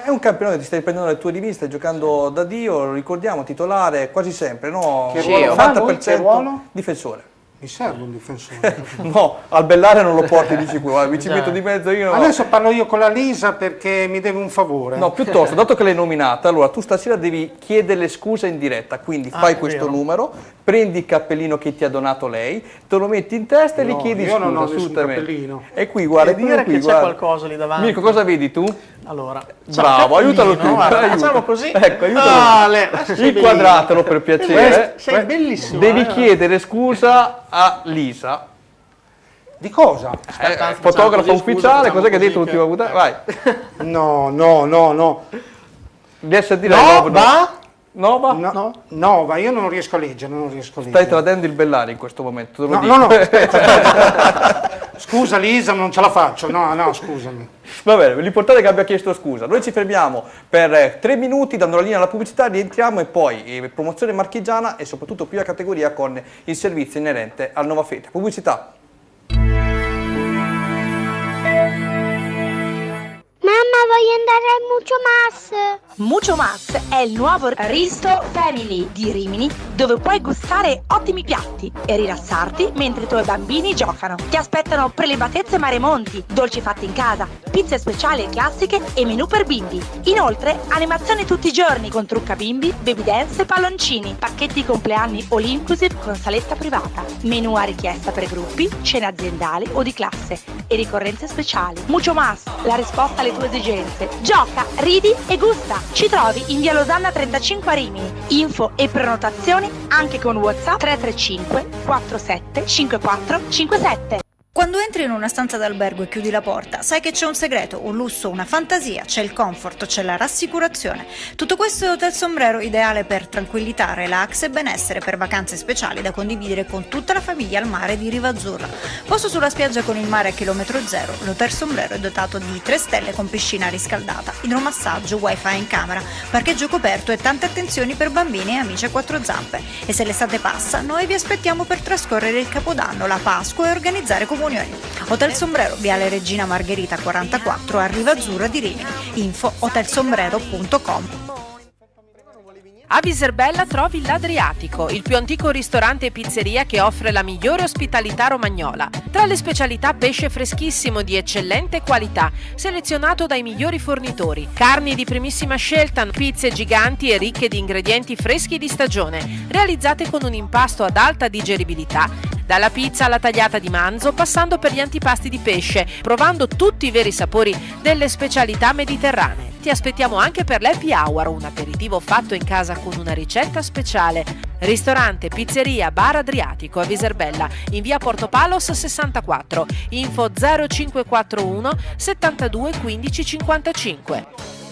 un campionato, ti stai prendendo le tue rivincite, stai giocando da Dio, lo ricordiamo, titolare quasi sempre, no? Che ruolo fa lui? Che ruolo? Difensore. Mi serve un difensore. No, al Bellaria non lo porti, dici qua, mi ci metto di mezzo io. No. Adesso parlo io con la Lisa perché mi deve un favore. No, piuttosto, dato che l'hai nominata, allora tu stasera devi chiederle scusa in diretta, quindi fai questo numero, prendi il cappellino che ti ha donato lei, te lo metti in testa e gli chiedi scusa. Io non ho nessun assolutamente. Cappellino. E qui, guarda, e dire che c'è qualcosa lì davanti. Mirko, cosa vedi tu? Allora, bravo, aiutalo tu. Facciamo così. Ecco, aiutalo. Inquadratelo per piacere. Sei bellissimo. Devi chiedere scusa a Lisa. Di cosa? Fotografo ufficiale, cos'è che hai detto l'ultima volta? Vai. No. Riesci a dire no, va? Nova, io non riesco a leggere, Stai tradendo il Bellari in questo momento, te lo dico. No, aspetta. Scusa Lisa, non ce la faccio, no, scusami. Va bene, l'importante è che abbia chiesto scusa. Noi ci fermiamo per 3 minuti dando la linea alla pubblicità, rientriamo e poi promozione marchigiana e soprattutto prima categoria con il servizio inerente al Nova Fete. Pubblicità. Mamma, voglio andare al Mucho Mas. Mucho Mas è il nuovo Risto Family di Rimini, dove puoi gustare ottimi piatti e rilassarti mentre i tuoi bambini giocano. Ti aspettano prelibatezze maremonti, dolci fatti in casa, pizze speciali e classiche e menù per bimbi. Inoltre, animazioni tutti i giorni con trucca bimbi, baby dance e palloncini, pacchetti compleanni all inclusive con saletta privata, menù a richiesta per gruppi, cene aziendali o di classe e ricorrenze speciali. Mucho Mas, la risposta alle tue esigenze. Gioca, ridi e gusta. Ci trovi in via Losanna 35 a Rimini. Info e prenotazioni anche con WhatsApp 335 47 54 57. Quando entri in una stanza d'albergo e chiudi la porta, sai che c'è un segreto, un lusso, una fantasia, c'è il comfort, c'è la rassicurazione. Tutto questo è Hotel Sombrero, ideale per tranquillità, relax e benessere, per vacanze speciali da condividere con tutta la famiglia al mare di Riva Azzurra. Posto sulla spiaggia con il mare a chilometro zero, l'Hotel Sombrero è dotato di 3 stelle con piscina riscaldata, idromassaggio, wifi in camera, parcheggio coperto e tante attenzioni per bambini e amici a 4 zampe. E se l'estate passa, noi vi aspettiamo per trascorrere il Capodanno, la Pasqua e organizzare comunioni. Hotel Sombrero, Viale Regina Margherita 44 a Riva Azzurra di Rimini. Info hotelsombrero.com. A Viserbella trovi l'Adriatico, il più antico ristorante e pizzeria che offre la migliore ospitalità romagnola. Tra le specialità pesce freschissimo di eccellente qualità, selezionato dai migliori fornitori. Carni di primissima scelta, pizze giganti e ricche di ingredienti freschi di stagione, realizzate con un impasto ad alta digeribilità. Dalla pizza alla tagliata di manzo, passando per gli antipasti di pesce, provando tutti i veri sapori delle specialità mediterranee. Ti aspettiamo anche per l'happy hour, un aperitivo fatto in casa con una ricetta speciale. Ristorante, pizzeria, bar Adriatico a Viserbella, in via Porto Palos 64. Info 0541 72 15 55.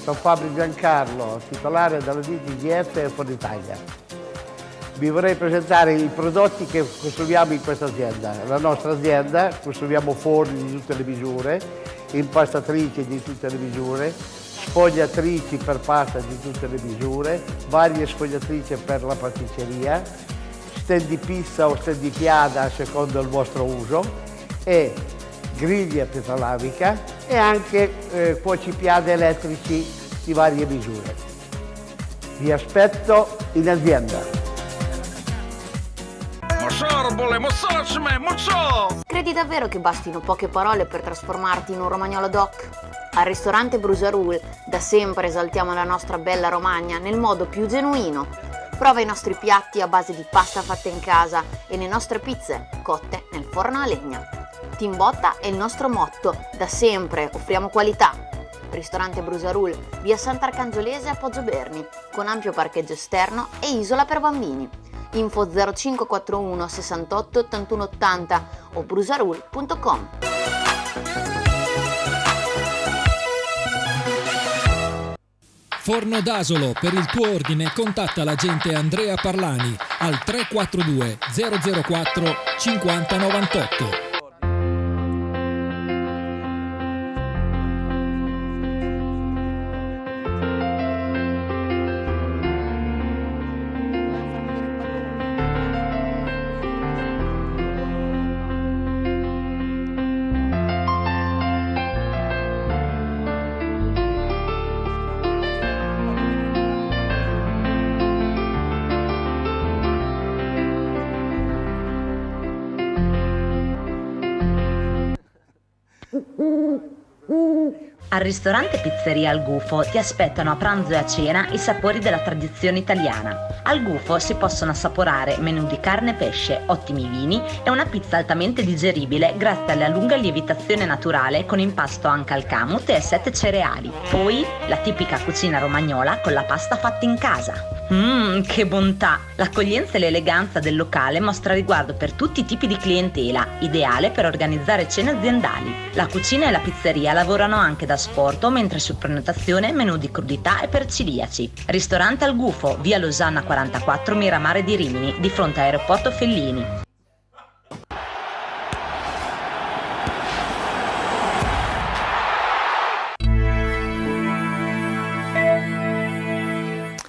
Sono Fabio Giancarlo, titolare della DTGF Ford Italia. Vi vorrei presentare i prodotti che costruiamo in questa azienda. La nostra azienda costruiamo forni di tutte le misure, impastatrici di tutte le misure, sfogliatrici per pasta di tutte le misure, varie sfogliatrici per la pasticceria, stand di pizza o stand di piada secondo il vostro uso, e griglie a pietra lavica e anche cuocipiade elettrici di varie misure. Vi aspetto in azienda. Credi davvero che bastino poche parole per trasformarti in un romagnolo doc? Al ristorante Bruserul da sempre esaltiamo la nostra bella Romagna nel modo più genuino. Prova i nostri piatti a base di pasta fatta in casa e le nostre pizze cotte nel forno a legna. Team Botta è il nostro motto, da sempre offriamo qualità. Ristorante Bruserul, via Sant'Arcangiolese a Poggio Berni, con ampio parcheggio esterno e isola per bambini. Info 0541 68 81 80 o bruserul.com. Forno d'Asolo, per il tuo ordine contatta l'agente Andrea Parlani al 342 004 50 98. Al ristorante Pizzeria Al Gufo ti aspettano a pranzo e a cena i sapori della tradizione italiana. Al Gufo si possono assaporare menù di carne e pesce, ottimi vini e una pizza altamente digeribile grazie alla lunga lievitazione naturale con impasto anche al camut e 7 cereali. Poi la tipica cucina romagnola con la pasta fatta in casa. Che bontà! L'accoglienza e l'eleganza del locale mostra riguardo per tutti i tipi di clientela, ideale per organizzare cene aziendali. La cucina e la pizzeria lavorano anche da trasporto, mentre su prenotazione menù di crudità e per celiaci. Ristorante Al Gufo, via Losanna 44, Miramare di Rimini, di fronte a Aeroporto Fellini.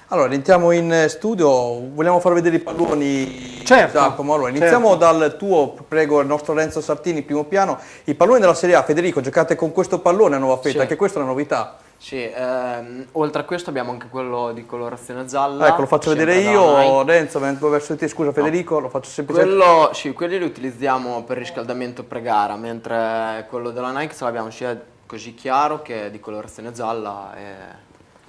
Allora, entriamo in studio, vogliamo far vedere i palloni, certo, Giacomo. Allora, iniziamo dal tuo, prego, il nostro Renzo Sartini, primo piano. I palloni della Serie A, Federico, giocate con questo pallone a Nuova Fetta, Sì. anche questa è una novità. Sì, oltre a questo abbiamo anche quello di colorazione gialla. Ecco, lo faccio vedere io, Renzo, vengo verso te, scusa Federico, lo faccio semplicemente. Quelli li utilizziamo per riscaldamento pre-gara, mentre quello della Nike ce l'abbiamo sia così chiaro che di colorazione gialla.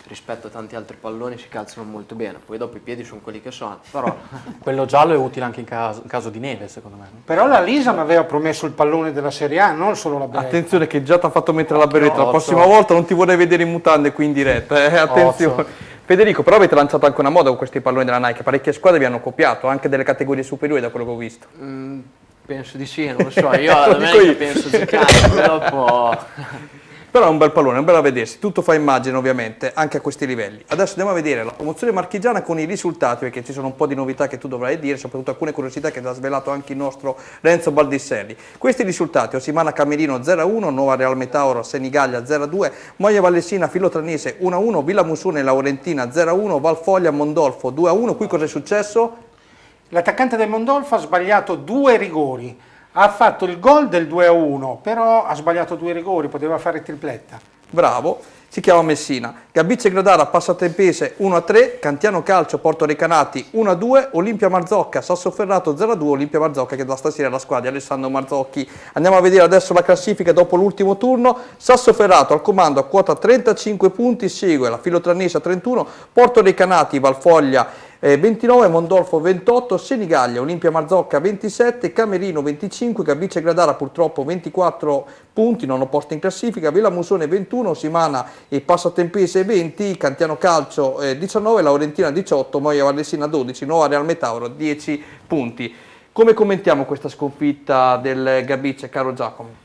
Rispetto a tanti altri palloni si calzano molto bene, poi dopo i piedi sono quelli che sono, però... Quello giallo è utile anche in caso di neve, secondo me. Però la Lisa mi aveva promesso il pallone della Serie A, non solo la berretta. Attenzione che già ti ha fatto mettere la berretta, la prossima volta non ti vorrei vedere in mutande qui in diretta, attenzione. Federico, però avete lanciato anche una moda con questi palloni della Nike, parecchie squadre vi hanno copiato, anche delle categorie superiori da quello che ho visto. Penso di sì, non lo so, io alla domenica penso giocare, poi dopo... Però è un bel pallone, è un bel a vedersi, tutto fa immagine ovviamente, anche a questi livelli. Adesso andiamo a vedere la promozione marchigiana con i risultati, perché ci sono un po' di novità che tu dovrai dire, soprattutto alcune curiosità che ti ha svelato anche il nostro Renzo Baldisselli. Questi risultati: Osimana Camerino 0-1, Nuova Real Metauro Senigallia 0-2, Moia Vallesina Filotranese 1-1, Villa Musone Laurentina 0-1, Valfoglia Mondolfo 2-1. Qui cosa è successo? L'attaccante del Mondolfo ha sbagliato 2 rigori. Ha fatto il gol del 2-1, però ha sbagliato 2 rigori, poteva fare tripletta. Bravo, si chiama Messina. Gabice Gradara, Passatempese 1-3, Cantiano Calcio, Porto Recanati 1-2, Olimpia Marzocca, Sassoferrato 0-2, Olimpia Marzocca che da stasera è la squadra di Alessandro Marzocchi. Andiamo a vedere adesso la classifica dopo l'ultimo turno. Sassoferrato al comando a quota 35 punti, segue la Filotranese a 31, Porto Recanati, Valfoglia 29, Mondolfo 28, Senigallia, Olimpia Marzocca 27, Camerino 25, Gabice Gradara purtroppo 24 punti, nono posto in classifica, Villa Musone 21, Simana e Passatempese 20, Cantiano Calcio 19, Laurentina 18, Moia Vallesina 12, Nuova Real Metauro 10 punti. Come commentiamo questa sconfitta del Gabice, caro Giacomo?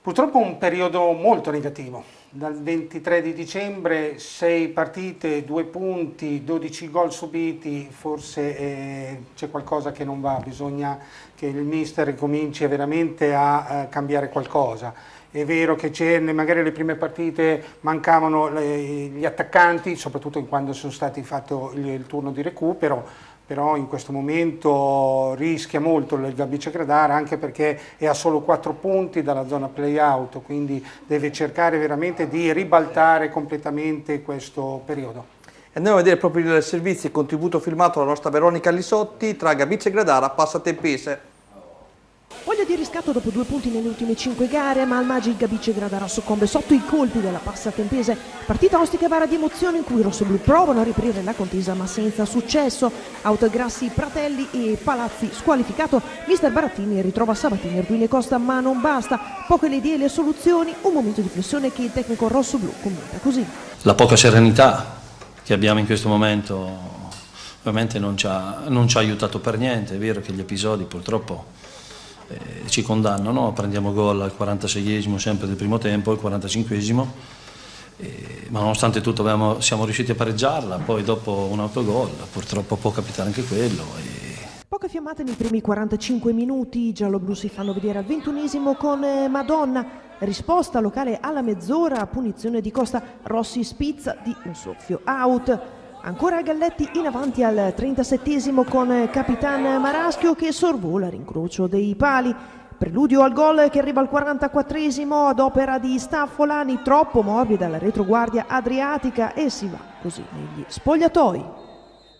Purtroppo un periodo molto negativo. Dal 23 di dicembre 6 partite, 2 punti, 12 gol subiti, forse c'è qualcosa che non va, bisogna che il mister cominci veramente a cambiare qualcosa. È vero che magari le prime partite mancavano gli attaccanti, soprattutto quando sono stati fatto il turno di recupero, però in questo momento rischia molto il Gabice Gradara, anche perché è a solo 4 punti dalla zona play-out, quindi deve cercare veramente di ribaltare completamente questo periodo. Andiamo a vedere proprio il servizio, il contributo filmato dalla nostra Veronica Lisotti tra Gabice Gradara e Passatempese. Voglia di riscatto dopo 2 punti nelle ultime 5 gare, ma al Magi Gabice Gradara soccombe sotto i colpi della Passatempese. Partita ostica e vara di emozione in cui i rossoblù provano a riprendere la contesa ma senza successo. Autograssi, Pratelli e Palazzi squalificato. Mister Barattini ritrova Sabatini, Arduino e Costa ma non basta. Poche le idee e le soluzioni, un momento di flessione che il tecnico rossoblù commenta così. La poca serenità che abbiamo in questo momento ovviamente non ci ha aiutato per niente. È vero che gli episodi purtroppo ci condannano, prendiamo gol al 46esimo sempre del primo tempo, al 45esimo, ma nonostante tutto siamo riusciti a pareggiarla, poi dopo un autogol purtroppo può capitare anche quello. Poche fiammate nei primi 45 minuti, i gialloblu si fanno vedere al 21esimo con Madonna, risposta locale alla mezz'ora, punizione di Costa, Rossi spizza di un soffio out. Ancora Galletti in avanti al 37esimo con Capitan Maraschio che sorvola l'incrocio dei pali. Preludio al gol che arriva al 44esimo ad opera di Staffolani, troppo morbida la retroguardia adriatica e si va così negli spogliatoi.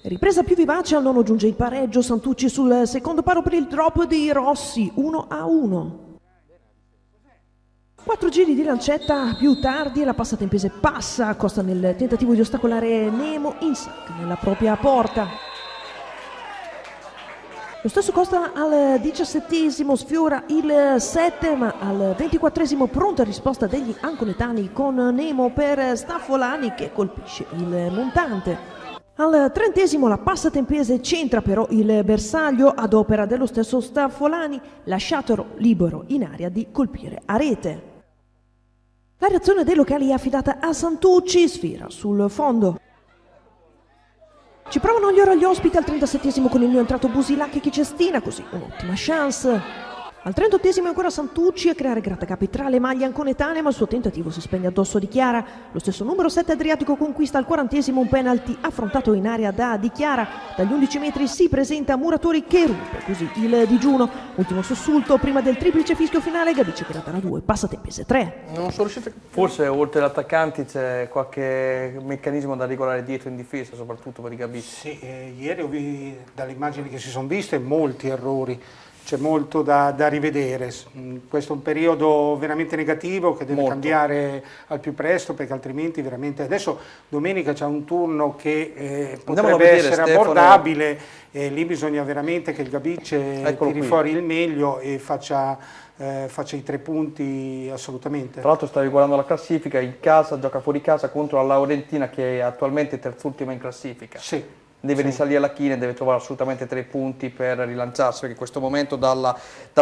Ripresa più vivace, al nono giunge il pareggio, Santucci sul secondo paro per il drop di Rossi, 1-1. 4 giri di lancetta più tardi e la Passatempese passa, Costa nel tentativo di ostacolare Nemo in sacca nella propria porta. Lo stesso Costa al 17esimo sfiora il 7, ma al 24esimo pronta risposta degli anconetani con Nemo per Staffolani che colpisce il montante. Al 30esimo la Passatempese centra però il bersaglio ad opera dello stesso Staffolani, lasciatelo libero in area di colpire a rete. La reazione dei locali è affidata a Santucci, sfera sul fondo. Ci provano gli ospiti al 37esimo con il new entrato Busilacchi che cestina, così un'ottima chance. Al 38esimo ancora Santucci a creare grattacapi tra le maglie anconetane, ma il suo tentativo si spegne addosso di Chiara. Lo stesso numero 7 Adriatico conquista al 40esimo un penalty affrontato in area da Di Chiara. Dagli 11 metri si presenta Muratori che rompe così il digiuno. Ultimo sussulto prima del triplice fischio finale, Gabice che la darà 2, passatempese 3. Non sono riuscito. Forse oltre agli attaccanti c'è qualche meccanismo da regolare dietro in difesa, soprattutto per i Gabice. Sì, ieri ho visto dalle immagini che si sono viste molti errori. C'è molto da rivedere, questo è un periodo veramente negativo che deve cambiare al più presto, perché altrimenti veramente... Adesso domenica c'è un turno che potrebbe essere abbordabile e lì bisogna veramente che il Gabice tiri fuori il meglio e faccia i 3 punti assolutamente. Tra l'altro stavi guardando la classifica, in casa gioca fuori casa contro la Laurentina che è attualmente terzultima in classifica. Sì. Deve risalire alla china e deve trovare assolutamente 3 punti per rilanciarsi, perché in questo momento dalla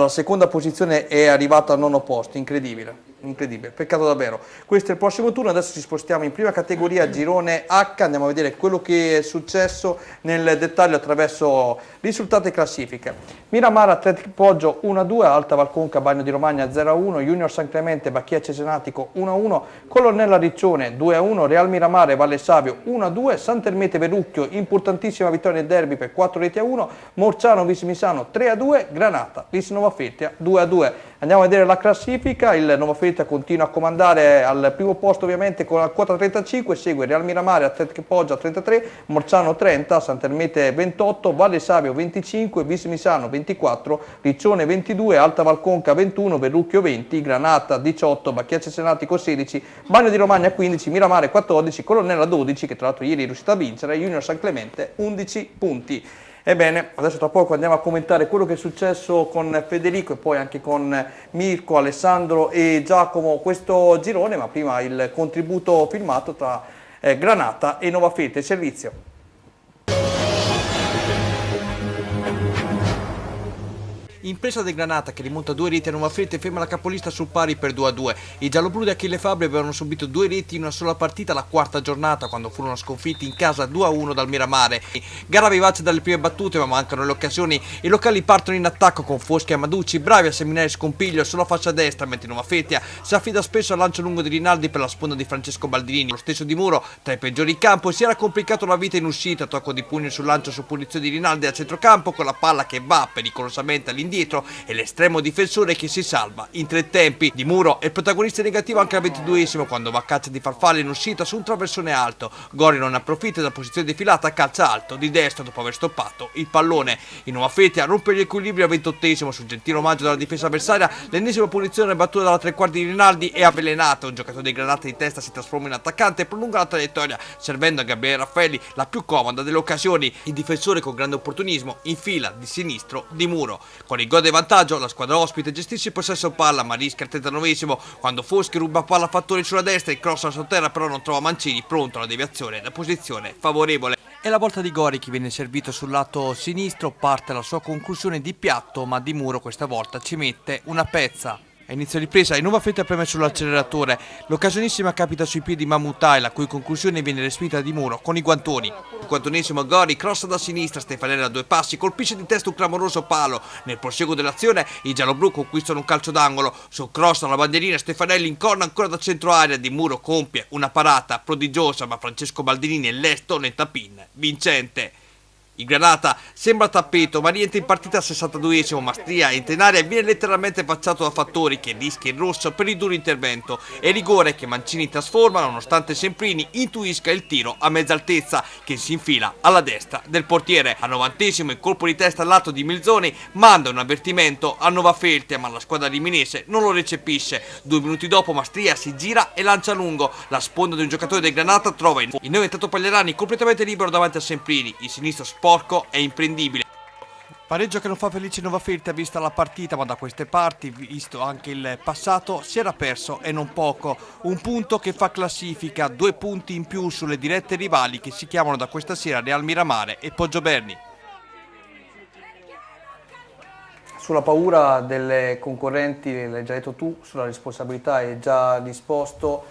seconda posizione è arrivato al 9° posto, incredibile, peccato davvero. Questo è il prossimo turno, adesso ci spostiamo in prima categoria, girone H, andiamo a vedere quello che è successo nel dettaglio attraverso risultati e classifiche. Miramare Atletico Poggio 1-2, Alta Valconca Bagno di Romagna 0-1, Junior San Clemente Bacchia Cesenatico 1-1, Colonnella Riccione 2-1, Real Miramare Valle Savio 1-2, Sant'Ermete Verrucchio importantissima vittoria nel derby per 4-1, Morciano Vismisano 3-2, Granata Vis Nova Feltria 2-2. Andiamo a vedere la classifica, il Nova Feltria continua a comandare al primo posto ovviamente con la quota 35, segue Real Miramare, Atletico Poggio a 33, Morciano 30, Sant'Ermete 28, Valle Savio 25, Vismisano 24, Riccione 22, Alta Valconca 21, Verrucchio 20, Granata 18, Bacchia Cesenatico 16, Bagno di Romagna 15, Miramare 14, Colonnella 12, che tra l'altro ieri è riuscita a vincere, Junior San Clemente 11 punti. Ebbene, adesso tra poco andiamo a commentare quello che è successo con Federico e poi anche con Mirko, Alessandro e Giacomo questo girone, ma prima il contributo filmato tra Granata e Nova Feltria. Servizio. Impresa del Granata che rimonta 2 reti a Nova Feltria e ferma la capolista sul pari per 2-2. I gialloblu di Achille Fabbri avevano subito 2 reti in una sola partita la 4ª giornata quando furono sconfitti in casa 2-1 dal Miramare. Gara vivace dalle prime battute ma mancano le occasioni. I locali partono in attacco con Foschi e Amaducci, bravi a seminare scompiglio sulla fascia destra, mentre Nova Feltria si affida spesso al lancio lungo di Rinaldi per la sponda di Francesco Baldini. Lo stesso Di Muro, tra i peggiori in campo, si era complicato la vita in uscita, tocco di pugno sul lancio su punizione di Rinaldi a centrocampo con la palla che va pericolosamente all'indietro e l'estremo difensore che si salva in 3 tempi. Di Muro è il protagonista negativo anche al 22esimo quando va a caccia di farfalle in uscita su un traversone alto. Gori non approfitta della posizione defilata, calcia alto di destra dopo aver stoppato il pallone. In Nova Feltria rompe gli equilibri al 28esimo sul gentile omaggio della difesa avversaria. L'ennesima punizione battuta dalla 3 quarti di Rinaldi è avvelenata. Un giocatore dei Granata di testa si trasforma in attaccante e prolunga la traiettoria, servendo a Gabriele Raffaelli la più comoda delle occasioni. Il difensore con grande opportunismo infila di sinistro Di Muro. Con il gol di vantaggio la squadra ospite gestisce il possesso palla ma rischia al 39esimo quando Foschi ruba palla a Fattori sulla destra e crossa la sotterra, però non trova Mancini pronto alla deviazione da posizione favorevole. È la volta di Gori che viene servito sul lato sinistro, parte la sua conclusione di piatto ma Di Muro questa volta ci mette una pezza. A inizio ripresa il Nova Feltria preme sull'acceleratore, l'occasionissima capita sui piedi Mamutai la cui conclusione viene respinta da Di Muro con i guantoni. Il 41esimo Gori crossa da sinistra, Stefanelli a 2 passi, colpisce di testa un clamoroso palo. Nel proseguo dell'azione i gialloblu conquistano un calcio d'angolo, sul cross alla bandierina Stefanelli incorna ancora da centro area, Di Muro compie una parata prodigiosa ma Francesco Baldini è lesto nel tapin vincente. Il Granata sembra tappeto ma rientra in partita al 62esimo, Mastria entra in area e viene letteralmente facciato da Fattori che rischia il rosso per il duro intervento e rigore che Mancini trasforma nonostante Semprini intuisca il tiro a mezza altezza che si infila alla destra del portiere. Al 90esimo il colpo di testa al lato di Milzoni manda un avvertimento a Nova Feltria ma la squadra riminese non lo recepisce. 2 minuti dopo Mastria si gira e lancia lungo, la sponda di un giocatore del Granata trova il neoentrato Pagliarani completamente libero davanti a Semprini, il sinistro sporco è imprendibile. Pareggio che non fa felice Nova Feltria vista la partita, ma da queste parti, visto anche il passato, si era perso e non poco. Un punto che fa classifica, 2 punti in più sulle dirette rivali che si chiamano da questa sera Real Miramare e Poggioberni. sulla paura delle concorrenti, l'hai già detto tu, sulla responsabilità hai già risposto.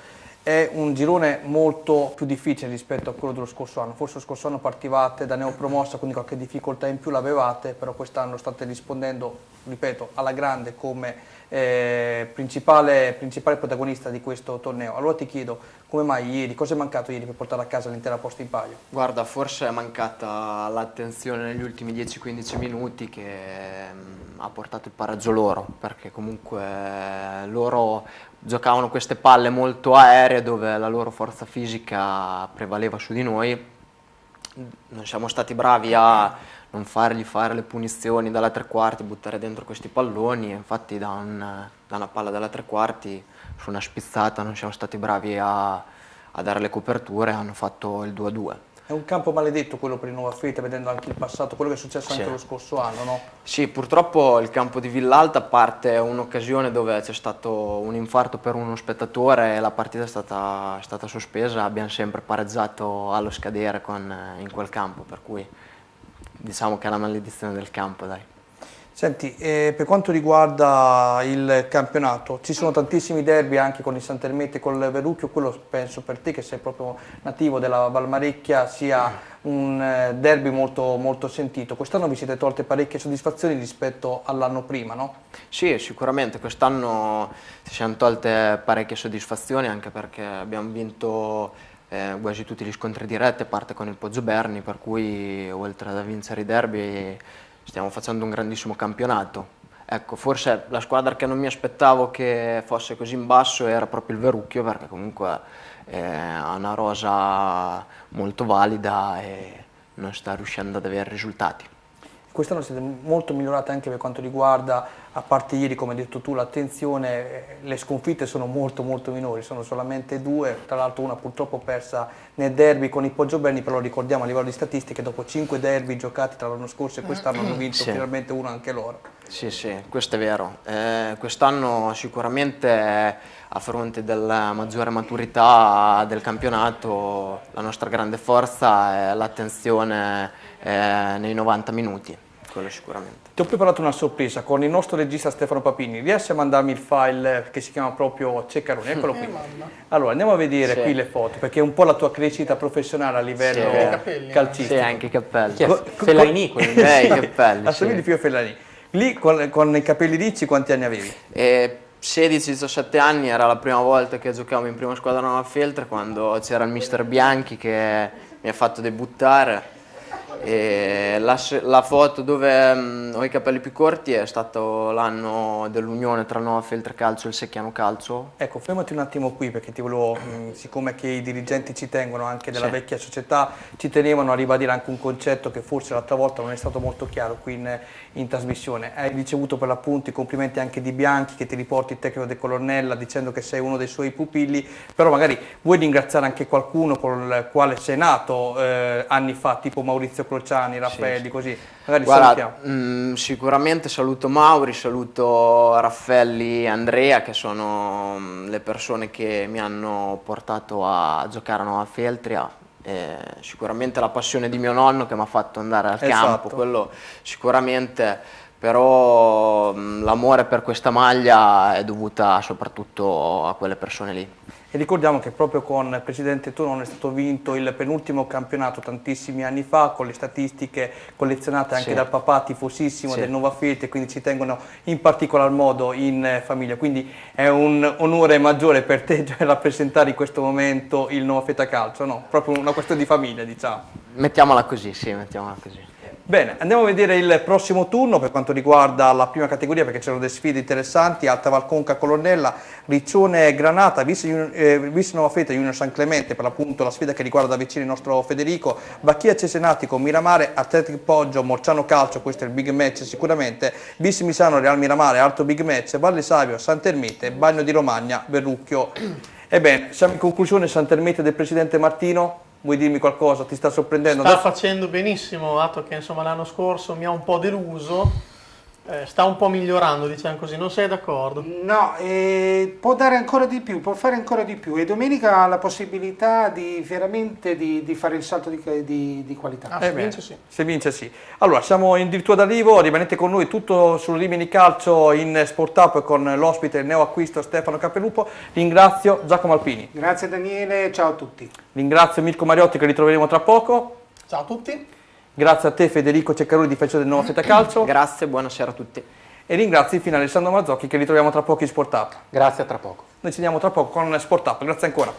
È un girone molto più difficile rispetto a quello dello scorso anno. Forse lo scorso anno partivate da neopromossa, quindi qualche difficoltà in più l'avevate, però quest'anno state rispondendo, ripeto, alla grande come principale protagonista di questo torneo. Allora ti chiedo, come mai ieri, cosa è mancato ieri per portare a casa l'intera posta in palio? Guarda, forse è mancata l'attenzione negli ultimi 10-15 minuti che ha portato il pareggio loro, perché comunque loro giocavano queste palle molto aeree dove la loro forza fisica prevaleva su di noi. Non siamo stati bravi a non fargli fare le punizioni dalla tre quarti, buttare dentro questi palloni, infatti da una palla dalla tre quarti su una spizzata non siamo stati bravi a dare le coperture, hanno fatto il 2-2. È un campo maledetto quello per il Nova Fete, vedendo anche il passato, quello che è successo anche lo scorso anno, no? Sì, purtroppo il campo di Villalta, a parte un'occasione dove c'è stato un infarto per uno spettatore e la partita è stata sospesa, abbiamo sempre pareggiato allo scadere in quel campo, per cui diciamo che è la maledizione del campo, dai. Senti, per quanto riguarda il campionato, ci sono tantissimi derby anche con il Santermete e col Verrucchio, quello penso per te che sei proprio nativo della Valmarecchia sia un derby molto, molto sentito. Quest'anno vi siete tolte parecchie soddisfazioni rispetto all'anno prima, no? Sì, sicuramente, quest'anno ci siamo tolte parecchie soddisfazioni anche perché abbiamo vinto quasi tutti gli scontri diretti, a parte con il Poggio Berni, per cui oltre ad vincere i derby stiamo facendo un grandissimo campionato. Ecco, forse la squadra che non mi aspettavo che fosse così in basso era proprio il Verrucchio, perché comunque ha una rosa molto valida e non sta riuscendo ad avere risultati. Quest'anno siete molto migliorati anche per quanto riguarda, a parte ieri come hai detto tu, l'attenzione, le sconfitte sono molto molto minori, sono solamente 2, tra l'altro una purtroppo persa nel derby con i Poggioberni, però ricordiamo a livello di statistiche dopo 5 derby giocati tra l'anno scorso e quest'anno hanno vinto finalmente uno anche loro. Sì, sì, questo è vero. Quest'anno sicuramente a fronte della maggiore maturità del campionato la nostra grande forza è l'attenzione nei 90 minuti, quello sicuramente. Ti ho preparato una sorpresa con il nostro regista Stefano Papini, riesci a mandarmi il file che si chiama proprio Ceccaroni, eccolo qui. Allora andiamo a vedere qui le foto, perché è un po' la tua crescita professionale a livello calcistico. Sì, anche i cappelli. Fellaini, quelli. I cappelli. Assomigli più a Fellaini. Lì con i capelli ricci quanti anni avevi? 16-17 anni, era la prima volta che giocavo in prima squadra Nova Feltre, quando c'era il mister Bianchi che mi ha fatto debuttare. E la foto dove ho i capelli più corti è stato l'anno dell'unione tra Nova Feltre Calcio e il Secchiano Calcio. Ecco, fermati un attimo qui perché ti volevo, siccome che i dirigenti ci tengono anche della vecchia società, ci tenevano a ribadire anche un concetto che forse l'altra volta non è stato molto chiaro qui in trasmissione. Hai ricevuto per l'appunto i complimenti anche di Bianchi che ti riporti il tecnico De Colonnella dicendo che sei uno dei suoi pupilli, però magari vuoi ringraziare anche qualcuno con il quale sei nato anni fa, tipo Maurizio Crociani, Raffaelli, così, magari salutiamo. Sicuramente saluto Mauri, saluto Raffaelli e Andrea, che sono le persone che mi hanno portato a giocare a Nova Feltria. Sicuramente la passione di mio nonno che mi ha fatto andare al campo, quello sicuramente, però l'amore per questa maglia è dovuta soprattutto a quelle persone lì. E ricordiamo che proprio con il presidente Turone è stato vinto il penultimo campionato tantissimi anni fa, con le statistiche collezionate anche dal papà tifosissimo del Nova Feltre, quindi ci tengono in particolar modo in famiglia. Quindi è un onore maggiore per te rappresentare in questo momento il Nova Feltre Calcio, no? Proprio una questione di famiglia, diciamo. Mettiamola così, sì, mettiamola così. Bene, andiamo a vedere il prossimo turno per quanto riguarda la prima categoria, perché c'erano delle sfide interessanti: Alta Valconca Colonnella, Riccione Granata, Vis Nova Feltre, Junior San Clemente, per l'appunto la sfida che riguarda da vicino il nostro Federico, Bacchia Cesenatico, Miramare, Atletic Poggio, Morciano Calcio, questo è il big match sicuramente, Vis Misano, Real Miramare, altro big match, Valle Savio, Santermete, Bagno di Romagna, Verrucchio. Ebbene, siamo in conclusione. Santermete del presidente Martino. Vuoi dirmi qualcosa? Ti sta sorprendendo? Sta facendo benissimo, dato che insomma l'anno scorso mi ha un po' deluso, Sta un po' migliorando, diciamo così, non sei d'accordo? No, può dare ancora di più, può fare ancora di più e domenica ha la possibilità di veramente di fare il salto di qualità. Se vince sì. Se vince sì. Allora, siamo in dirittura d'arrivo, rimanete con noi, tutto sul Rimini Calcio in Sport Up con l'ospite, il neoacquisto Stefano Capellupo. Ringrazio Giacomo Alpini. Grazie Daniele, ciao a tutti. Ringrazio Mirko Mariotti che ritroveremo tra poco. Ciao a tutti. Grazie a te Federico Ceccaroli, difensore del Nuova Feta Calcio. Grazie, buonasera a tutti. E ringrazio infine Alessandro Mazzocchi che ritroviamo tra poco in Sport Up. Grazie, a tra poco. Noi ci vediamo tra poco con Sport Up, grazie ancora.